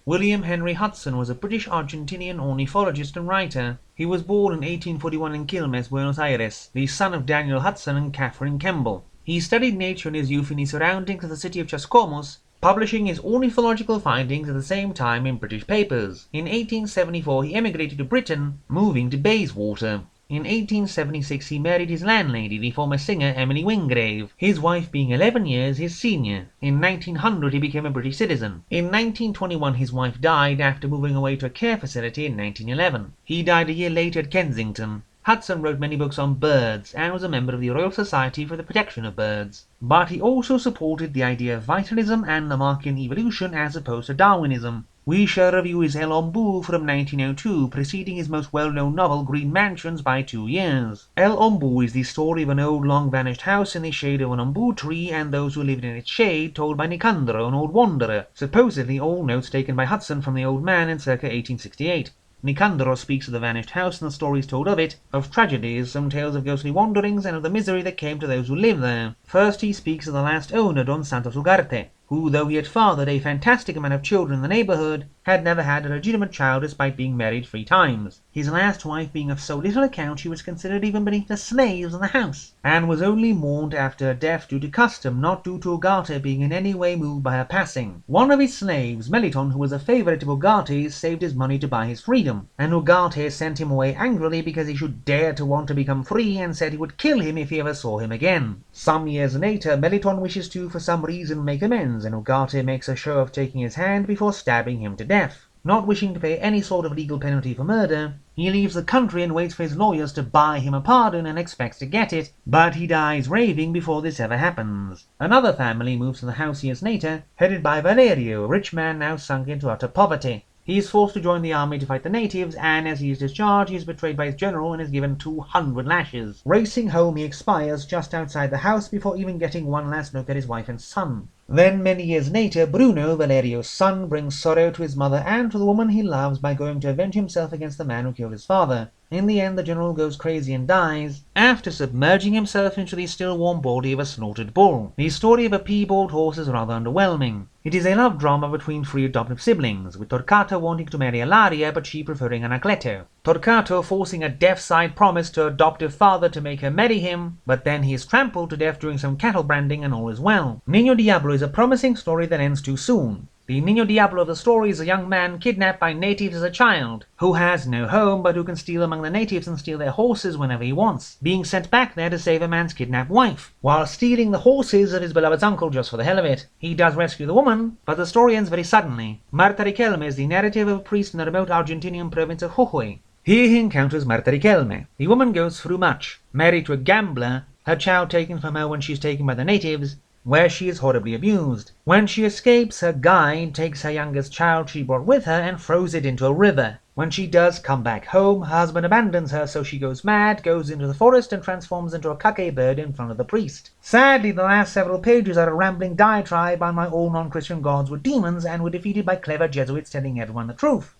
William Henry Hudson was a British Argentinian ornithologist and writer. He was born in 1841 in Quilmes, Buenos Aires, the son of Daniel Hudson and Catherine Kemble. He studied nature in his youth in the surroundings of the city of Chascomús, publishing his ornithological findings at the same time in British papers. In 1874 he emigrated to Britain, moving to Bayswater. In 1876 he married his landlady, the former singer Emily Wingrave, his wife being 11 years his senior. In 1900 he became a British citizen. In 1921 his wife died after moving away to a care facility in 1911. He died a year later at Kensington. Hudson wrote many books on birds and was a member of the Royal Society for the Protection of Birds. But he also supported the idea of vitalism and Lamarckian evolution as opposed to Darwinism. We shall review his El Ombú from 1902, preceding his most well-known novel Green Mansions by 2 years. El Ombú is the story of an old long-vanished house in the shade of an Ombú tree and those who lived in its shade, told by Nicandro, an old wanderer, supposedly all notes taken by Hudson from the old man in circa 1868. Nicandro speaks of the vanished house and the stories told of it, of tragedies, some tales of ghostly wanderings, and of the misery that came to those who lived there. First he speaks of the last owner, Don Santos Ugarte, who, though he had fathered a fantastic amount of children in the neighbourhood, had never had a legitimate child despite being married 3 times. His last wife being of so little account she was considered even beneath the slaves in the house, and was only mourned after her death due to custom, not due to Ugarte being in any way moved by her passing. One of his slaves, Meliton, who was a favourite of Ugarte's, saved his money to buy his freedom, and Ugarte sent him away angrily because he should dare to want to become free, and said he would kill him if he ever saw him again. Some years later, Meliton wishes to, for some reason, make amends, and Ugarte makes a show of taking his hand before stabbing him to death. Not wishing to pay any sort of legal penalty for murder, he leaves the country and waits for his lawyers to buy him a pardon and expects to get it, but he dies raving before this ever happens. Another family moves to the house years later, headed by Valerio, a rich man now sunk into utter poverty. He is forced to join the army to fight the natives, and as he is discharged, he is betrayed by his general and is given 200 lashes. Racing home, he expires just outside the house before even getting one last look at his wife and son. Then, many years later, Bruno, Valerio's son, brings sorrow to his mother and to the woman he loves by going to avenge himself against the man who killed his father. In the end, the general goes crazy and dies, after submerging himself into the still warm body of a slaughtered bull. The story of a piebald horse is rather underwhelming. It is a love drama between 3 adoptive siblings, with Torquato wanting to marry Ilaria but she preferring Anacleto. Torquato forcing a death-side promise to her adoptive father to make her marry him, but then he is trampled to death during some cattle branding and all is well. Niño Diablo is a promising story that ends too soon. The Niño Diablo of the story is a young man kidnapped by natives as a child, who has no home but who can steal among the natives and steal their horses whenever he wants, being sent back there to save a man's kidnapped wife, while stealing the horses of his beloved's uncle just for the hell of it. He does rescue the woman, but the story ends very suddenly. Marta Riquelme is the narrative of a priest in the remote Argentinian province of Jujuy. Here he encounters Marta Riquelme. The woman goes through much. Married to a gambler, her child taken from her when she is taken by the natives, where she is horribly abused. When she escapes, her guide takes her youngest child she brought with her and throws it into a river. When she does come back home, her husband abandons her, so she goes mad, goes into the forest and transforms into a kake bird in front of the priest. Sadly, the last several pages are a rambling diatribe on why all non-Christian gods were demons and were defeated by clever Jesuits telling everyone the truth.